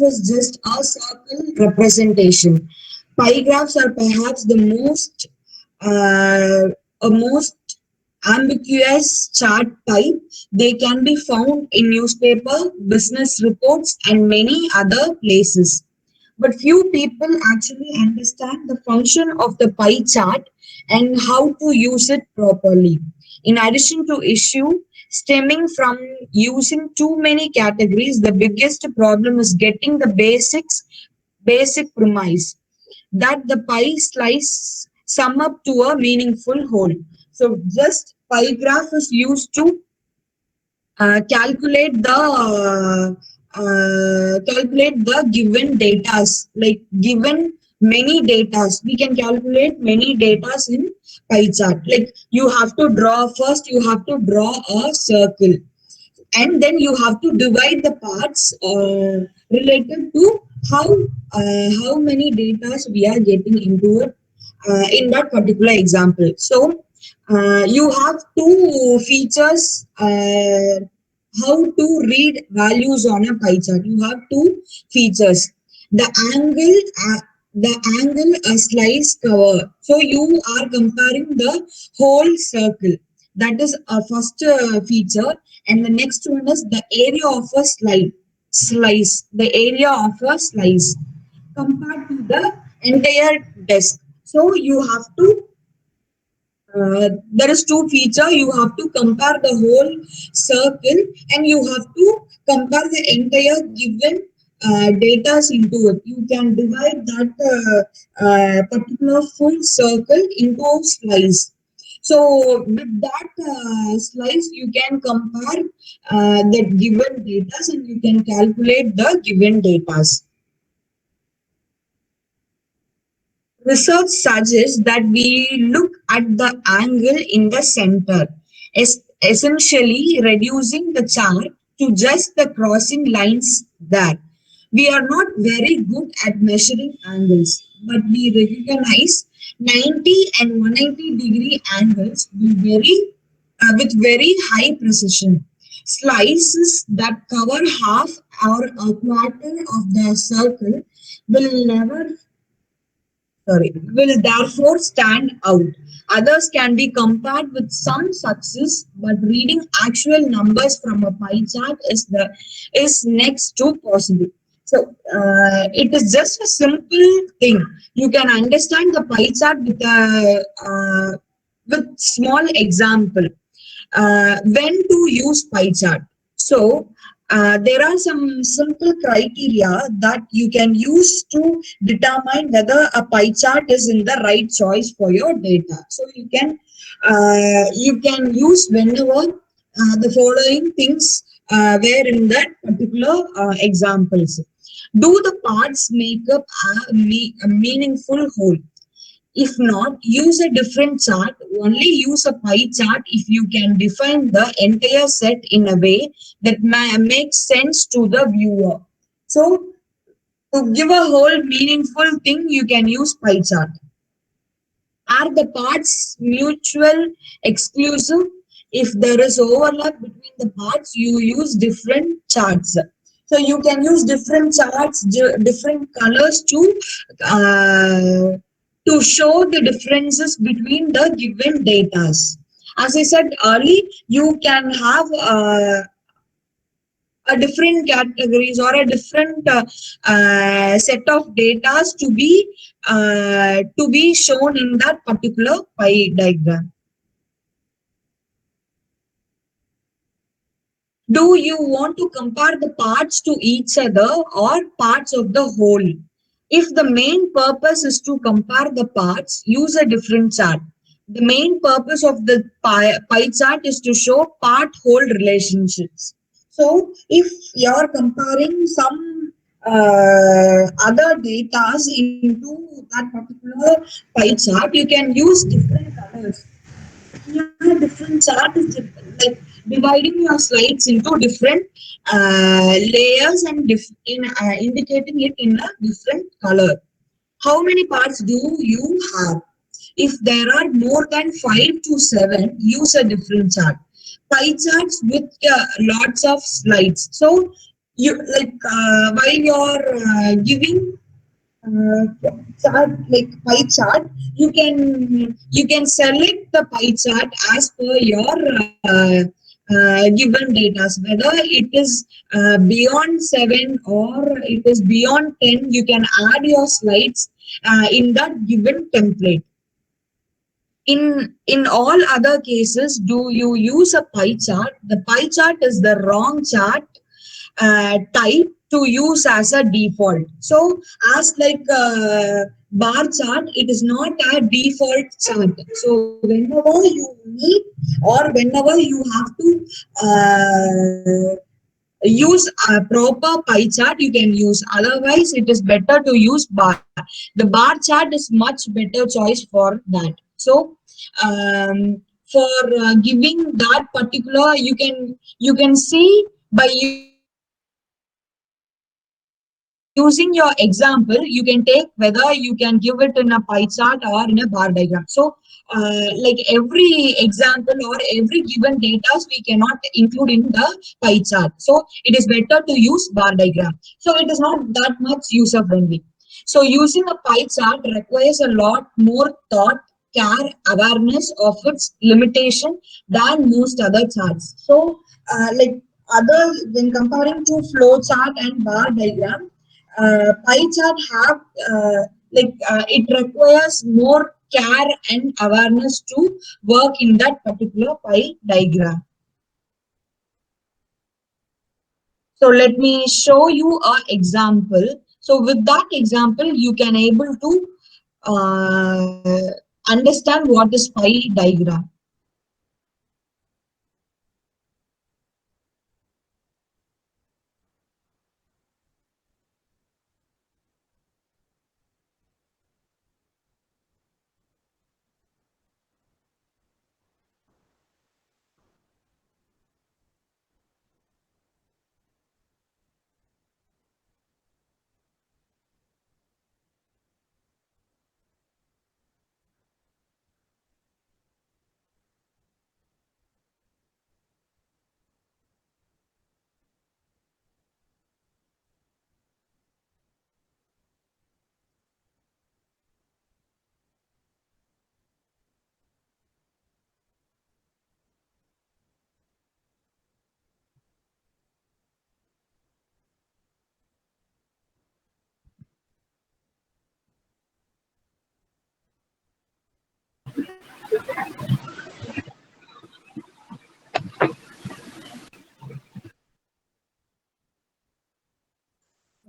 is just a circle representation. Pie graphs are perhaps the most ambiguous chart type. They can be found in newspaper, business reports, and many other places. But few people actually understand the function of the pie chart and how to use it properly. In addition to issue stemming from using too many categories, the biggest problem is getting the basic premise that the pie slice sum up to a meaningful whole. So just pie graph is used to calculate the given datas, like given many datas. We can calculate many datas in pie chart. Like you have to draw a circle, and then you have to divide the parts related to how many datas we are getting into it in that particular example. So you have two features how to read values on a pie chart. You have two features: the angle a slice cover. So you are comparing the whole circle. That is a first feature, and the next one is the area of a slice. The area of a slice compared to the entire desk. So you have to there is two feature. You have to compare the whole circle, and you have to compare the entire given data into it. You can divide that particular full circle into a slice. So with that slice, you can compare the given data, and you can calculate the given data. Research suggests that we look at the angle in the center, essentially reducing the chart to just the crossing lines there. We are not very good at measuring angles, but we recognize 90 and 180-degree angles with very high precision. Slices that cover half or a quarter of the circle will never will therefore stand out. Others can be compared with some success, but reading actual numbers from a pie chart is next to possible. So it is just a simple thing. You can understand the pie chart with small example. When to use pie chart? So there are some simple criteria that you can use to determine whether a pie chart is in the right choice for your data. So you can use whenever the following things were in that particular examples. Do the parts make up a meaningful whole? If not, use a different chart. Only use a pie chart if you can define the entire set in a way that makes sense to the viewer. So, to give a whole meaningful thing, you can use pie chart. Are the parts mutual exclusive? If there is overlap between the parts, you use different charts. So you can use different charts, different colors to show the differences between the given data. As I said earlier, you can have a different categories or a different set of data to be shown in that particular pie diagram. Do you want to compare the parts to each other or parts of the whole? If the main purpose is to compare the parts, use a different chart. The main purpose of the pie chart is to show part-whole relationships. So, if you are comparing some other data into that particular pie chart, you can use different colors. Yeah, different chart is like dividing your slides into different layers and indicating it in a different color. How many parts do you have? If there are more than 5 to 7, use a different chart. Pie charts with lots of slides. So you like while you're giving uh, chart like pie chart, you can select the pie chart as per your given data, whether it is beyond 7 or it is beyond 10. You can add your slides in that given template. In all other cases, do you use a pie chart? The pie chart is the wrong chart type to use as a default. So as like bar chart, it is not a default chart. So whenever you need or whenever you have to use a proper pie chart, you can use. Otherwise, it is better to use bar. The bar chart is much better choice for that. So for giving that particular, you can see by using your example, you can take whether you can give it in a pie chart or in a bar diagram. So like every example or every given data we cannot include in the pie chart. So it is better to use bar diagram. So it is not that much user friendly. So using a pie chart requires a lot more thought, care, awareness of its limitation than most other charts. So like other when comparing to flow chart and bar diagram, pie chart have it requires more care and awareness to work in that particular pie diagram. So let me show you a example. So with that example, you can able to understand what is pie diagram.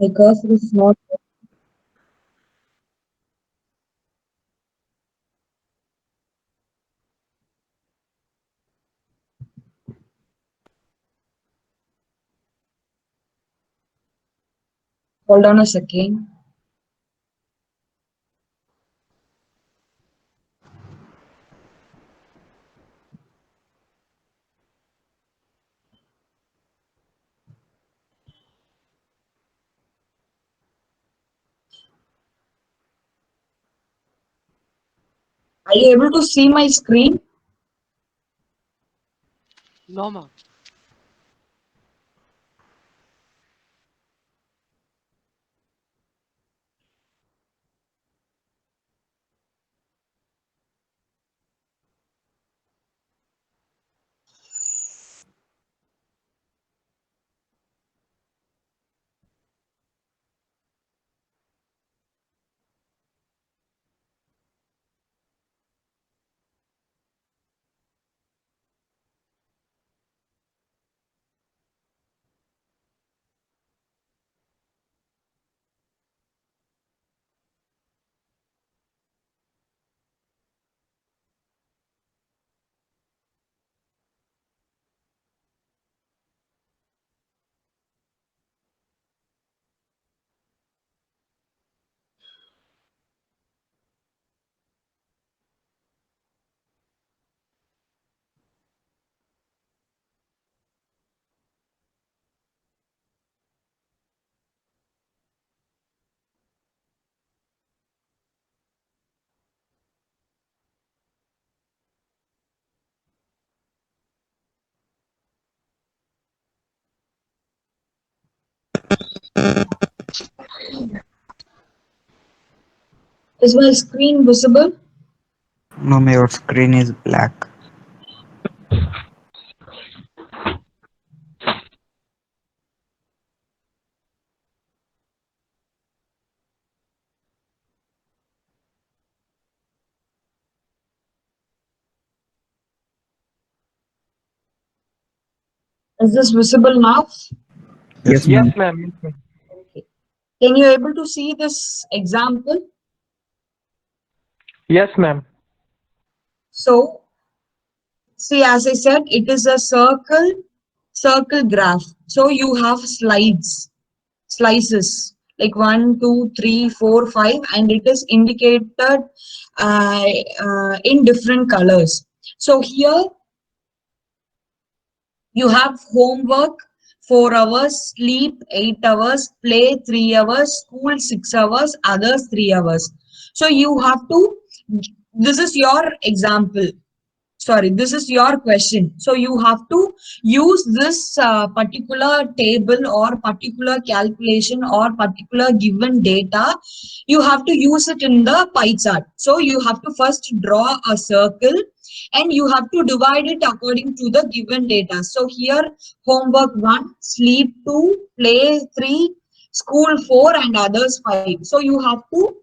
My cursor is not. Hold on a second. Are you able to see my screen? No, ma'am. Is my screen visible? No, my your screen is black. Is this visible now? Yes, Yes, ma'am. ma'am. Yes, ma'am. Okay. Can you able to see this example? Yes, ma'am. So, see, as I said, it is a circle graph. So you have slices like 1, 2, 3, 4, 5, and it is indicated in different colors. So here you have homework 4 hours, sleep 8 hours, play 3 hours, school 6 hours, others 3 hours. So you have to, this is your example, sorry, this is your question. So you have to use this particular table or particular calculation or particular given data. You have to use it in the pie chart. So you have to first draw a circle and you have to divide it according to the given data. So here homework 1, sleep 2, play 3, school 4, and others 5. So you have to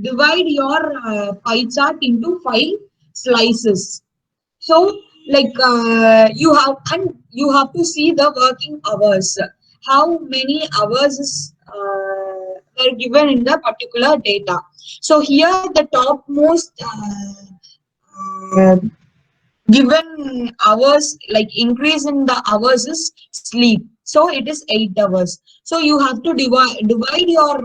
divide your pie chart into 5 slices. So like you have to see the working hours. How many hours is were given in the particular data. So here the topmost uh, given hours, like increase in the hours is sleep. So it is 8 hours. So you have to divide your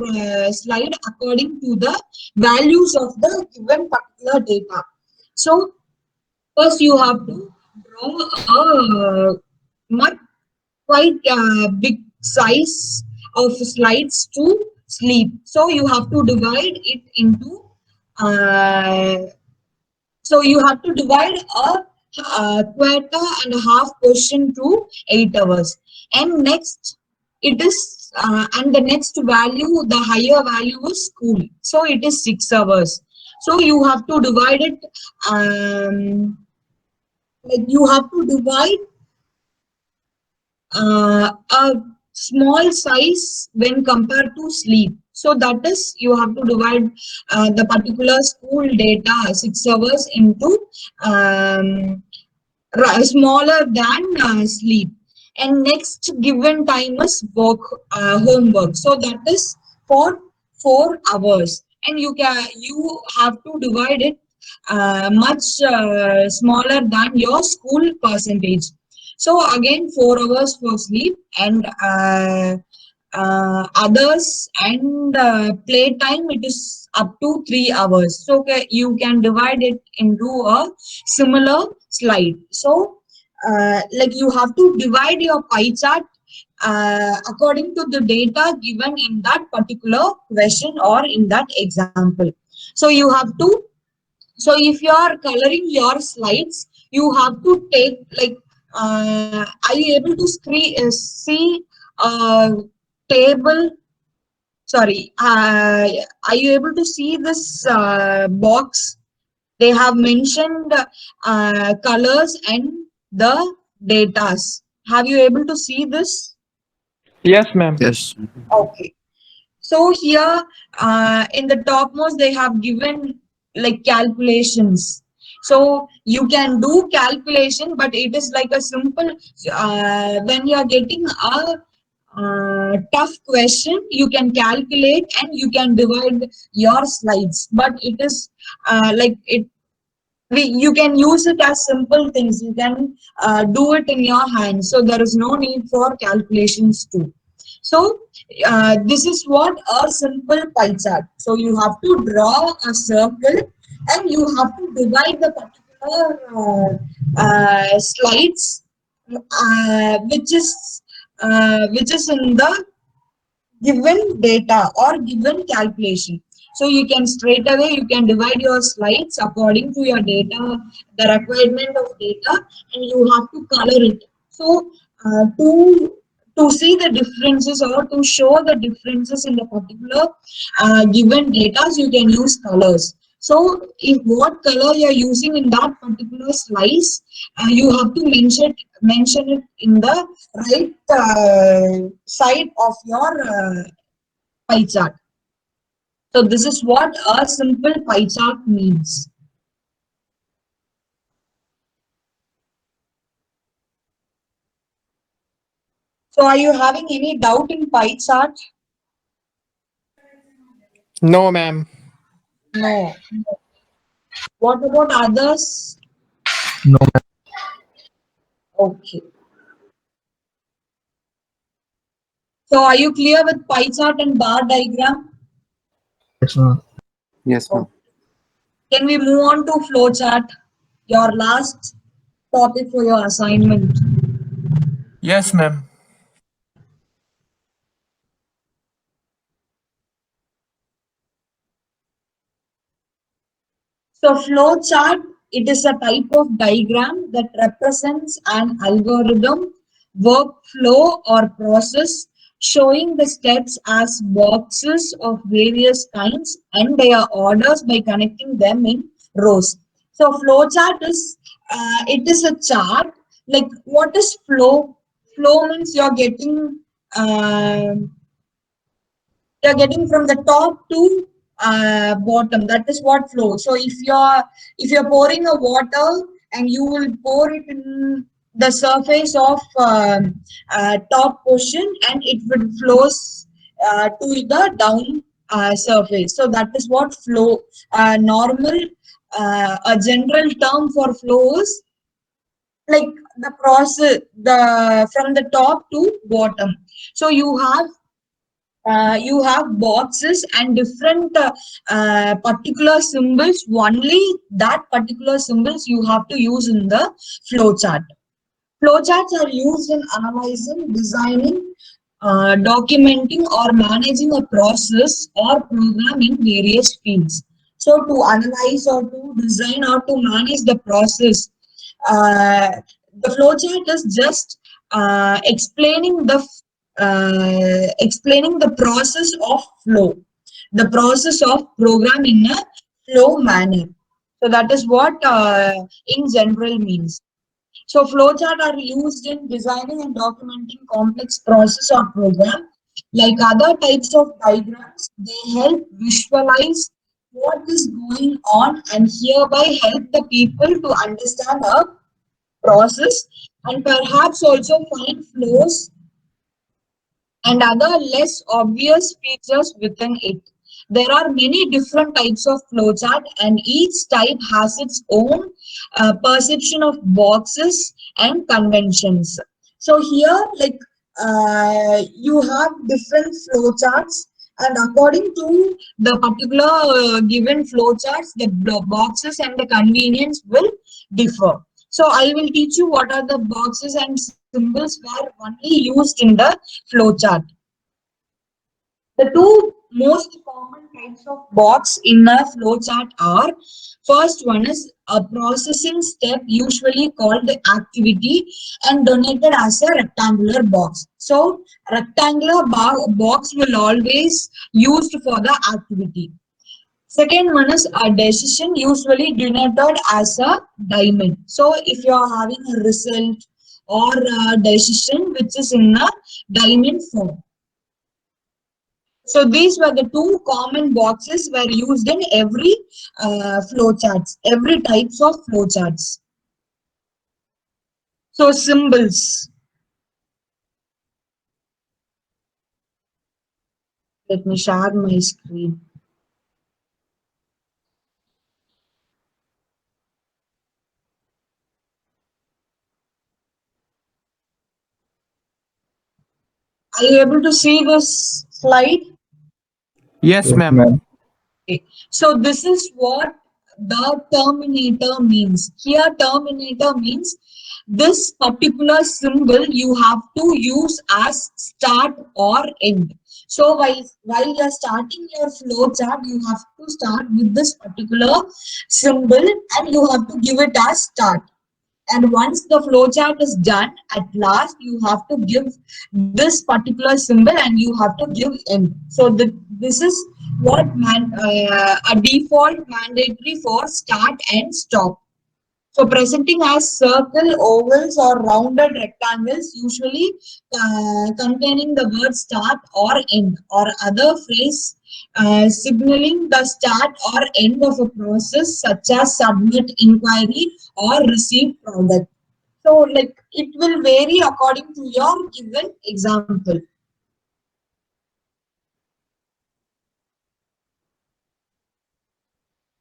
slide according to the values of the given particular data. So first, you have to draw a much quite big size of slides to sleep. So you have to divide it into. Uh, so you have to divide a quarter and a half portion to 8 hours. And next, it is and the next value, the higher value is school. So it is 6 hours. So you have to divide it. Like you have to divide a small size when compared to sleep. So that is you have to divide the particular school data 6 hours into um, smaller than sleep. And next given time is homework. So that is for 4 hours, and you have to divide it much smaller than your school percentage. So again 4 hours for sleep and others, and playtime it is up to 3 hours. So you can divide it into a similar slide. So like you have to divide your pie chart according to the data given in that particular question or in that example. So you have to, so if you are coloring your slides, you have to take like, are you able to see a table? Sorry, are you able to see this box? They have mentioned colors and the datas. Have you able to see this? Yes, ma'am. Yes. Okay. So here in the topmost they have given like calculations. So you can do calculation, but it is like a simple when you are getting a tough question, you can calculate and you can divide your slides. But it is like it you can use it as simple things. You can do it in your hand. So there is no need for calculations too. So this is what a simple pie chart. So you have to draw a circle and you have to divide the particular slides which is in the given data or given calculation. So you can straight away you can divide your slides according to your data, the requirement of data, and you have to color it. So to to see the differences or to show the differences in the particular given data, you can use colors. So if what color you are using in that particular slice, you have to mention it in the right side of your pie chart. So this is what a simple pie chart means. So are you having any doubt in pie chart? No, ma'am. No. What about others? No. Okay. So are you clear with pie chart and bar diagram? Yes, ma'am. Yes, ma'am. Can we move on to flow chart? Your last topic for your assignment. Yes, ma'am. So flow chart, it is a type of diagram that represents an algorithm, workflow or process showing the steps as boxes of various kinds and their orders by connecting them in rows. So flow chart is, it is a chart. Like what is flow? Flow means uh, you're getting from the top to bottom. That is what flow. So if you're pouring a water and you will pour it in the surface of top portion and it will flows to the down surface. So that is what flow. Normal a general term for flow is like the process the from the top to bottom. So you have boxes and different particular symbols. Only that particular symbols you have to use in the flow chart. Flowcharts are used in analyzing, designing, documenting, or managing a process or program in various fields. So, to analyze or to design or to manage the process, uh, the flowchart is just explaining the process of flow, the process of program in a flow manner. So that is what in general means. So flowchart are used in designing and documenting complex process or program. Like other types of diagrams, they help visualize what is going on and hereby help the people to understand a process and perhaps also find flows and other less obvious features within it. There are many different types of flowchart, and each type has its own perception of boxes and conventions. So here, like you have different flowcharts, and according to the particular given flowcharts, the boxes and the convenience will differ. So I will teach you what are the boxes and symbols were only used in the flowchart. The two most common types of box in a flowchart are: first one is a processing step, usually called the activity and denoted as a rectangular box. So rectangular box will always used for the activity. Second one is a decision, usually denoted as a diamond. So if you are having a result or a decision which is in a diamond form. So these were the two common boxes were used in every flowcharts, every types of flowcharts. So symbols. Let me share my screen. Are you able to see this slide? Yes, Yes, ma'am. ma'am. Okay. So this is what the terminator means. Here terminator means this particular symbol you have to use as start or end. So while you're starting your flow chart, you have to start with this particular symbol and you have to give it as start. And once the flowchart is done, at last you have to give this particular symbol and you have to give end. So this is what a default mandatory for start and stop. So presenting as circle, ovals or rounded rectangles, usually containing the word start or end or other phrase signaling the start or end of a process, such as submit inquiry or receive product. So like it will vary according to your given example.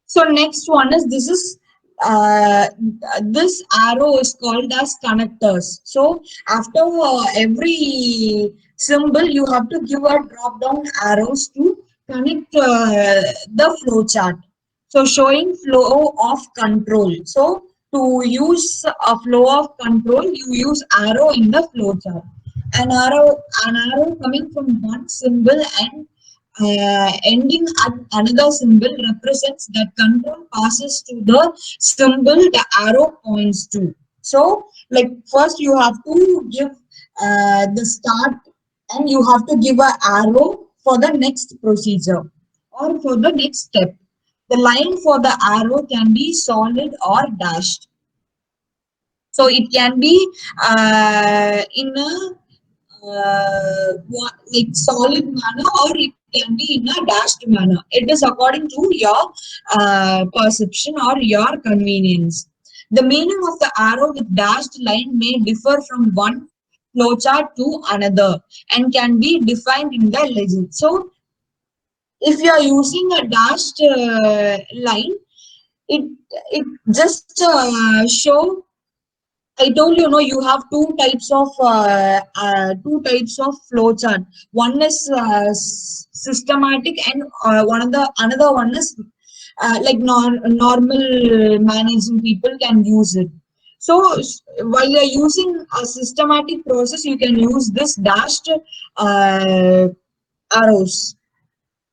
So next one is uh, this arrow is called as connectors. So after every symbol, you have to give a drop down arrows to connect the flow chart. So showing flow of control. So to use a flow of control, you use arrow in the flow chart. An arrow coming from one symbol and ending at another symbol represents that control passes to the symbol the arrow points to. So, like first you have to give the start and you have to give an arrow for the next procedure or for the next step. The line for the arrow can be solid or dashed. So it can be in a like solid manner or it can be in a dashed manner. It is according to your perception or your convenience. The meaning of the arrow with dashed line may differ from one flowchart to another and can be defined in the legend. So if you are using a dashed line, it it just show. I told you, no, you have two types of flowchart. One is systematic, and another one is like normal managing people can use it. So while you're using a systematic process, you can use this dashed uh, arrows.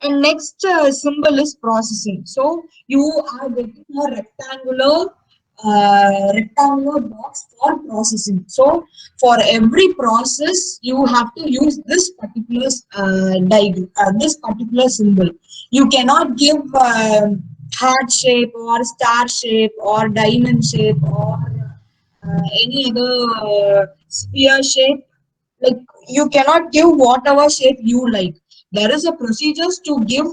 And next symbol is processing. So you are getting a rectangular box for processing. So for every process, you have to use this particular this particular symbol. You cannot give heart shape or star shape or diamond shape or any other sphere shape. Like you cannot give whatever shape you like. There is a procedures to give.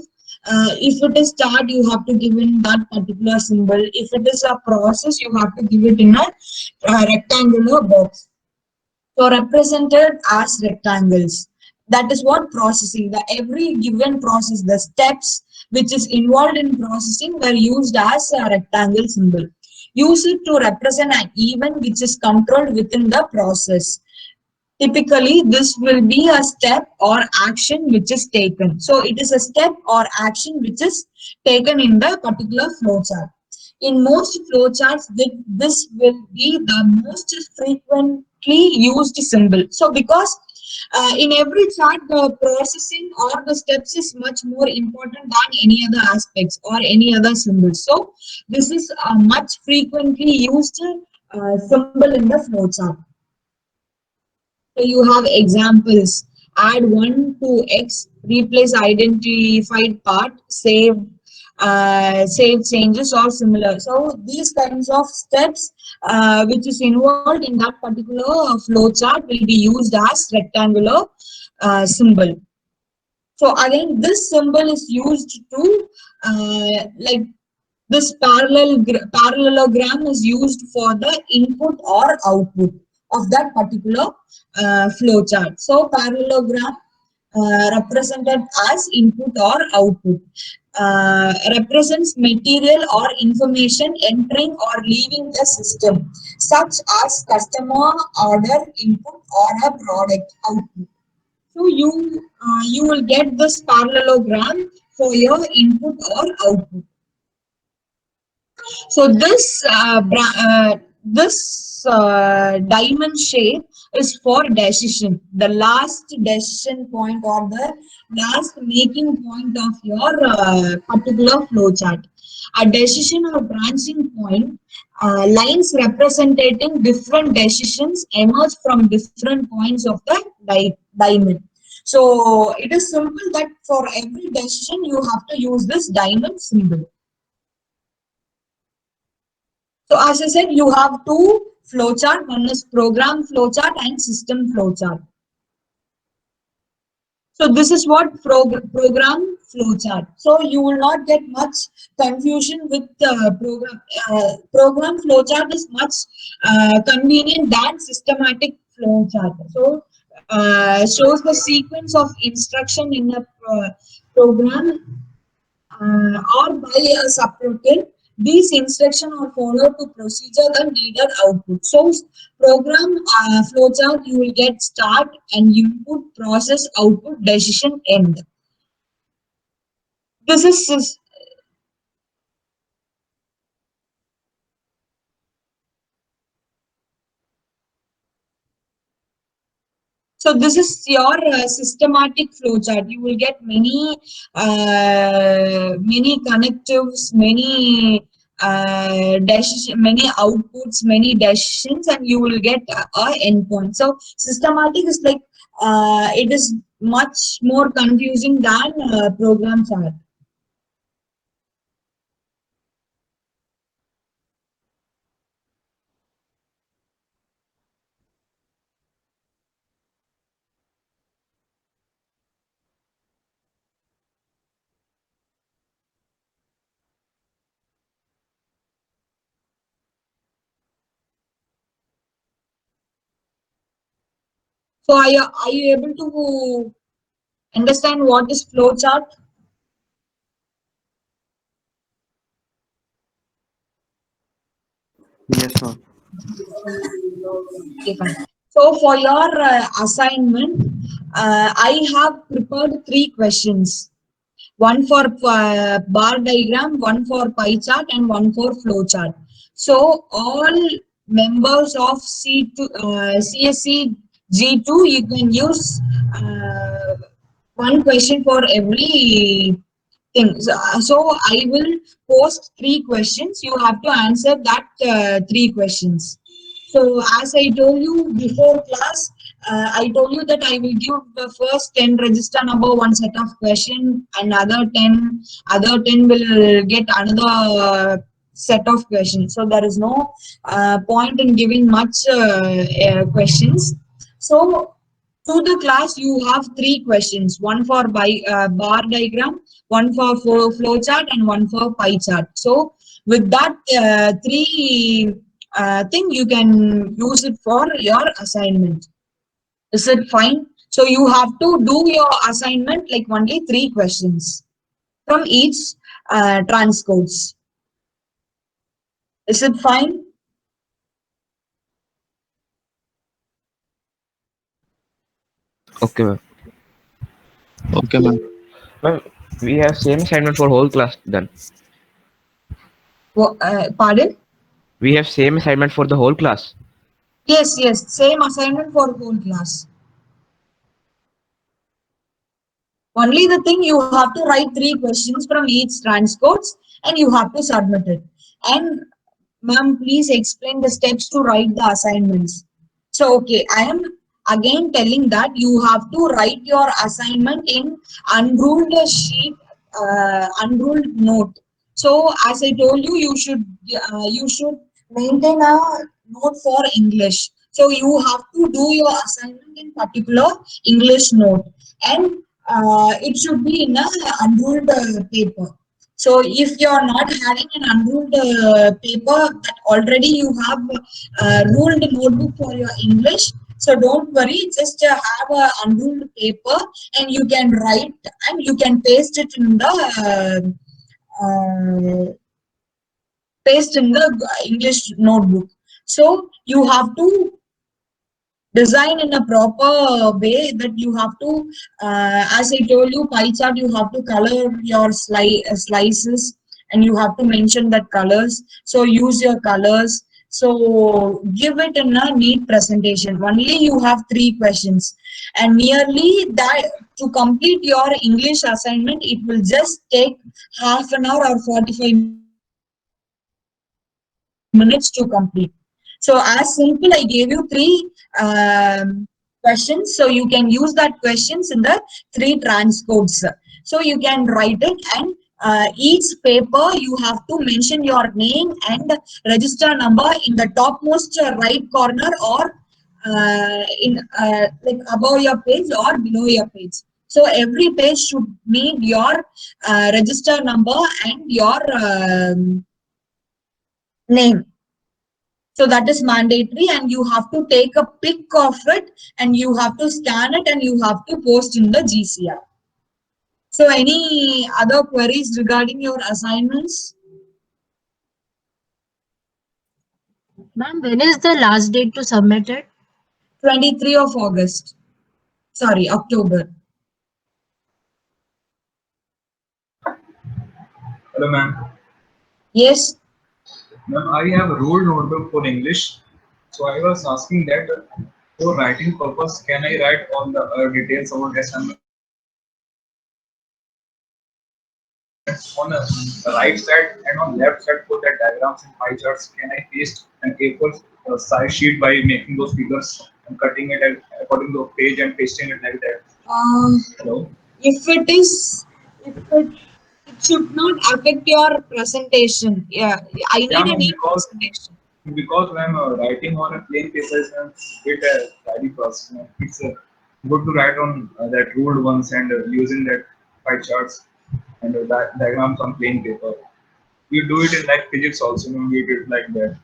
If it is start, you have to give in that particular symbol. If it is a process, you have to give it in a rectangular box. So represented as rectangles. That is what processing. The every given process, the steps which is involved in processing were used as a rectangle symbol. Use it to represent an event which is controlled within the process. Typically, this will be a step or action which is taken. So it is a step or action which is taken in the particular flowchart. In most flowcharts, this will be the most frequently used symbol. So because in every chart, the processing or the steps is much more important than any other aspects or any other symbols. So this is a much frequently used symbol in the flowchart. So you have examples. Add 1 to X, replace identified part, save changes or similar. So these kinds of steps which is involved in that particular flow chart will be used as rectangular symbol. So again, this symbol is used to like this parallelogram is used for the input or output of that particular flow chart. So parallelogram represented as input or output represents material or information entering or leaving the system, such as customer order input or a product output. So you will get this parallelogram for your input or output. So this diamond shape is for decision, the last decision point or the last making point of your particular flow chart. A decision or branching point, lines representing different decisions emerge from different points of the diamond. So it is simple that for every decision you have to use this diamond symbol. So as I said, you have two flowchart. One is program flowchart and system flowchart. So this is what program flowchart. So you will not get much confusion with program. Program flowchart is much convenient than systematic flowchart. So shows the sequence of instruction in a program or by a subroutine. These instructions are followed to procedure the needed output. So program flowchart, you will get start and input, process, output, decision, end. This is so this is your systematic flowchart. You will get many connectives, many many outputs, many decisions, and you will get a endpoint. So systematic is like it is much more confusing than program chart. So are you able to understand what is flowchart? Yes, ma'am. Okay, fine. So for your assignment, I have prepared 3 questions. One for bar diagram, one for pie chart, and one for flow chart. So all members of C2, CSC G2, you can use one question for every thing. So I will post 3 questions. You have to answer that 3 questions. So as I told you before class, I told you that I will give the first 10 register number one set of question, and other 10 will get another set of questions. So there is no point in giving much questions. So to the class, you have 3 questions, one for bar diagram, one for flow chart, and one for pie chart. So with that 3 thing, you can use it for your assignment. Is it fine? So you have to do your assignment like only 3 questions from each transcodes. Is it fine? Okay, ma'am. Okay, ma'am. Ma'am, we have same assignment for whole class then. Pardon? We have same assignment for the whole class. Yes, same assignment for whole class. Only the thing, you have to write 3 questions from each transcodes and you have to submit it. And ma'am, please explain the steps to write the assignments. So, okay, I am again telling that you have to write your assignment in unruled sheet, unruled note. So, as I told you, you should maintain a note for English. So, you have to do your assignment in particular English note, and it should be in a unruled paper. So if you are not having an unruled paper, that already you have ruled notebook for your English. So don't worry, just have a unruled paper and you can write and you can paste it in the English notebook. So you have to design in a proper way, that you have to, as I told you, pie chart, you have to color your slices and you have to mention that colors. So use your colors. So give it in a neat presentation. Only you have 3 questions, and nearly that to complete your English assignment, it will just take half an hour or 45 minutes to complete. So as simple, I gave you three questions. So you can use that questions in the three transcodes. So you can write it, and each paper you have to mention your name and register number in the topmost right corner, or in like above your page or below your page. So every page should need your register number and your name. So that is mandatory, and you have to take a pic of it, and you have to scan it, and you have to post in the GCR. So any other queries regarding your assignments? Ma'am, when is the last date to submit it? 23 of August. Sorry, October. Hello, ma'am. Yes. Ma'am, I have a rule notebook for English. So I was asking that for writing purpose, can I write all the details about assignment on the right side and on left side for the diagrams and pie charts? Can I paste an A4 size sheet by making those figures and cutting it according to the page and pasting it like that? Hello? If it should not affect your presentation. Yeah, I need Yeah, a ma'am, neat presentation. because when writing on a plain paper is a bit tidy process. It's good to write on that ruled ones and using that pie charts and diagrams on plain paper. We do it in like physics also. We do it like that.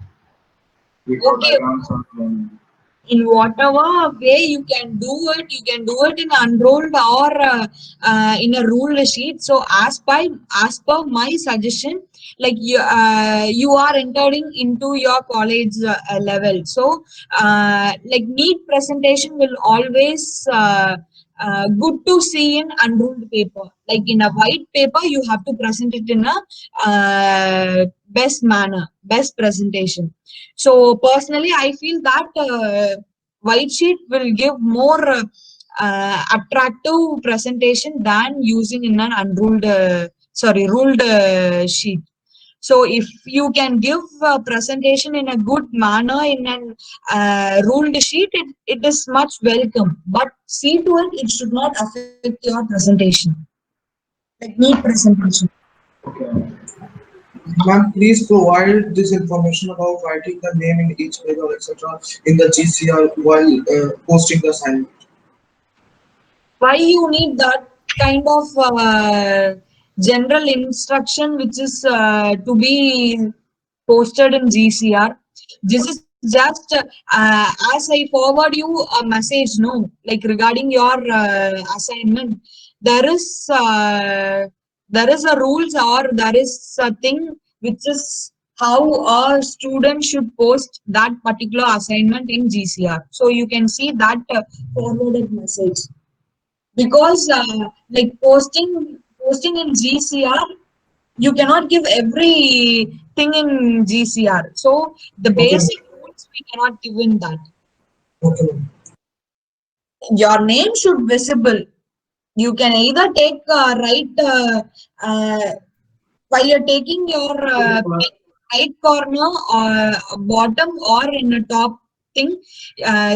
We draw Okay, diagrams on plain. in whatever way you can do it in unrolled or in a ruled sheet. So as per my suggestion, like you are entering into your college level, so like neat presentation will always good to see in unruled paper. Like in a white paper, you have to present it in a best manner, best presentation. So personally, I feel that white sheet will give more attractive presentation than using in an unruled, ruled sheet. So if you can give a presentation in a good manner in an ruled sheet, it is much welcome. But see to it, it should not affect your presentation. Like neat presentation. Okay. Ma'am, please provide this information about writing the name in each paper, etc. in the GCR while posting the assignment. Why you need that kind of general instruction which is to be posted in GCR? This is just as I forward you a message, no, like regarding your assignment, there is a rules, or there is a thing which is how a student should post that particular assignment in GCR. So you can see that forwarded message, because like posting in GCR, you cannot give everything in GCR. So the Okay, basic rules we cannot give in that. okay, ma'am. Your name should visible. You can either take uh, while you're taking your right corner or bottom or in the top thing,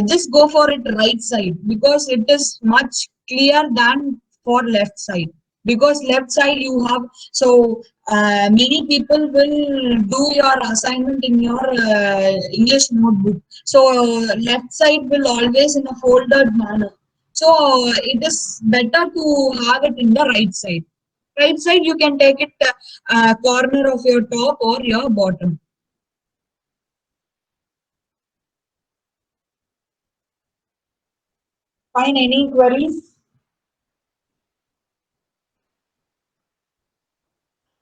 just go for it right side, because it is much clear than for left side. Because left side you have, so many people will do your assignment in your English notebook. So left side will always in a folded manner. So it is better to have it in the right side. Right side, you can take it corner of your top or your bottom. Fine, any queries?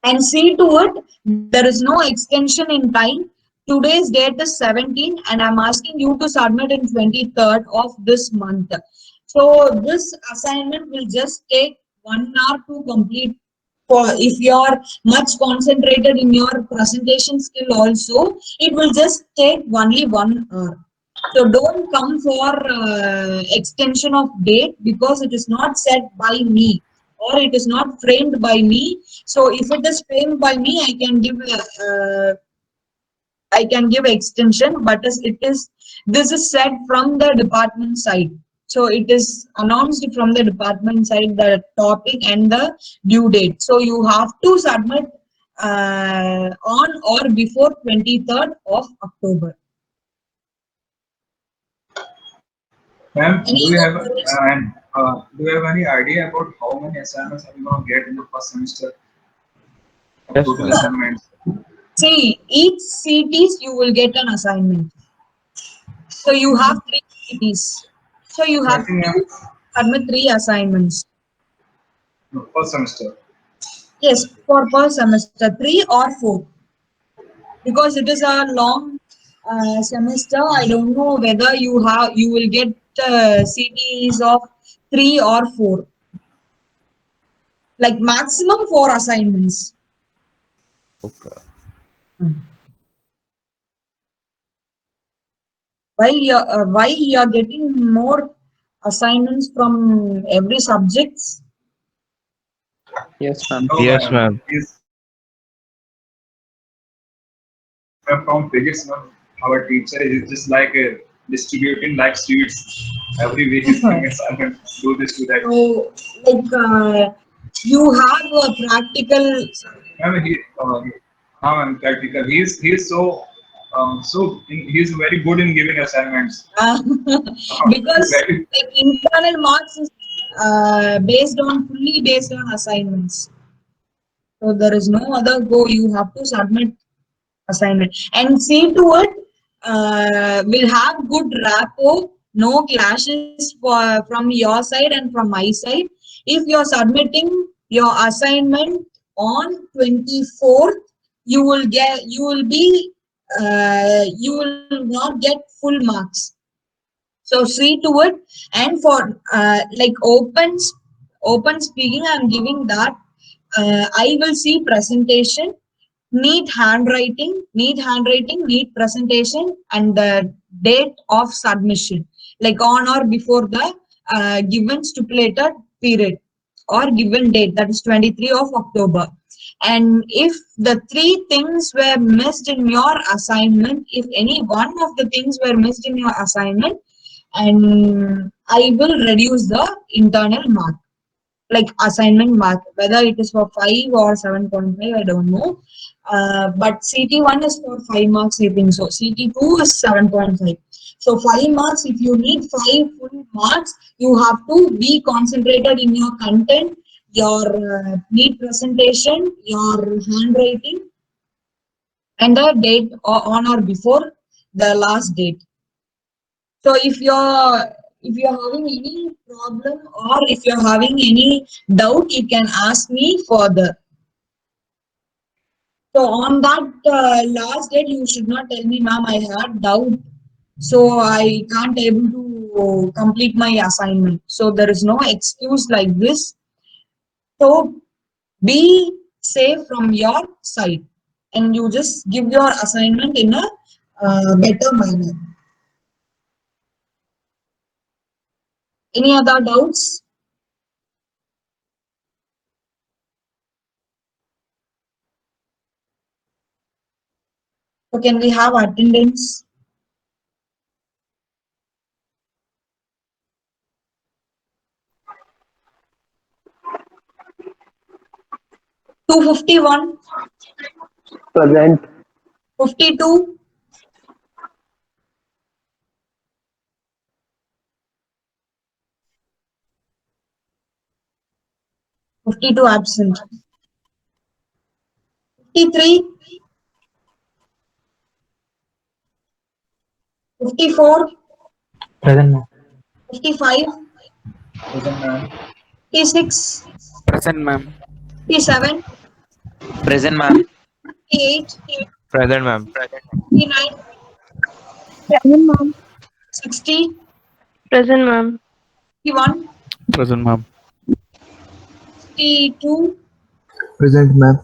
And see to it, there is no extension in time. Today's date is 17, and I'm asking you to submit in 23rd of this month. So this assignment will just take 1 hour to complete. For if you are much concentrated in your presentation skill also, it will just take only 1 hour. So don't come for extension of date, because it is not set by me, or it is not framed by me. So if it is framed by me, I can give I can give extension, but this is said from the department side. So it is announced from the department side, the topic and the due date. So you have to submit on or before 23rd of October. Ma'am, Any do you have other queries? any idea about how many assignments are you gonna get in the first semester? Yes, Total ma'am. assignments. See, each CTs you will get an assignment. So you have 3 CTs. So you So I have think to submit 3 assignments. first semester. Yes, for per semester, 3 or 4. Because it is a long semester, I don't know whether you will get CTs of 3 or 4. Like maximum 4 assignments. Okay. Why you are getting more assignments from every subjects? Yes, ma'am. No, Yes, ma'am. ma'am. He's from physics, ma'am. Our teacher is just like distributing like sweets. Every week he's giving assignment. Do this, do that. So like you have a practical. I mean, practical. He's he's very good in giving assignments. Because Very, like internal marks is fully based on assignments. So there is no other go. You have to submit assignment and see to it. Will have good rapport, no clashes from your side and from my side. If you're submitting your assignment on 24th, you will not get full marks. So see to it. And for like open speaking, I'm giving that. I will see presentation, need handwriting, need presentation, and the date of submission, like on or before the given stipulated period or given date, that is 23 of October. And if the 3 things were missed in your assignment, if any one of the things were missed in your assignment, and I will reduce the internal mark, like assignment mark, whether it is for 5 or 7.5, I don't know. But CT1 is for 5 marks, I think so. CT2 is 7.5. So 5 marks, if you need 5 full marks, you have to be concentrated in your content, your neat presentation, your handwriting, and the date on or before the last date. So if you're having any problem or if you're having any doubt, you can ask me further. So on that last date, you should not tell me, ma'am, I had doubt, so I can't able to complete my assignment. So there is no excuse like this. So be safe from your side, and you just give your assignment in a better manner. Any other doubts? So can we have attendance? Two 51, Present. 52, 52 absent, 53, 54, Present, ma'am. 55, Present, ma'am. 56, Present, ma'am. 57, Present, ma'am. 58, Present, ma'am. 59, Present, ma'am. 60, Present, ma'am. 61, Present, ma'am. 62, Present, ma'am.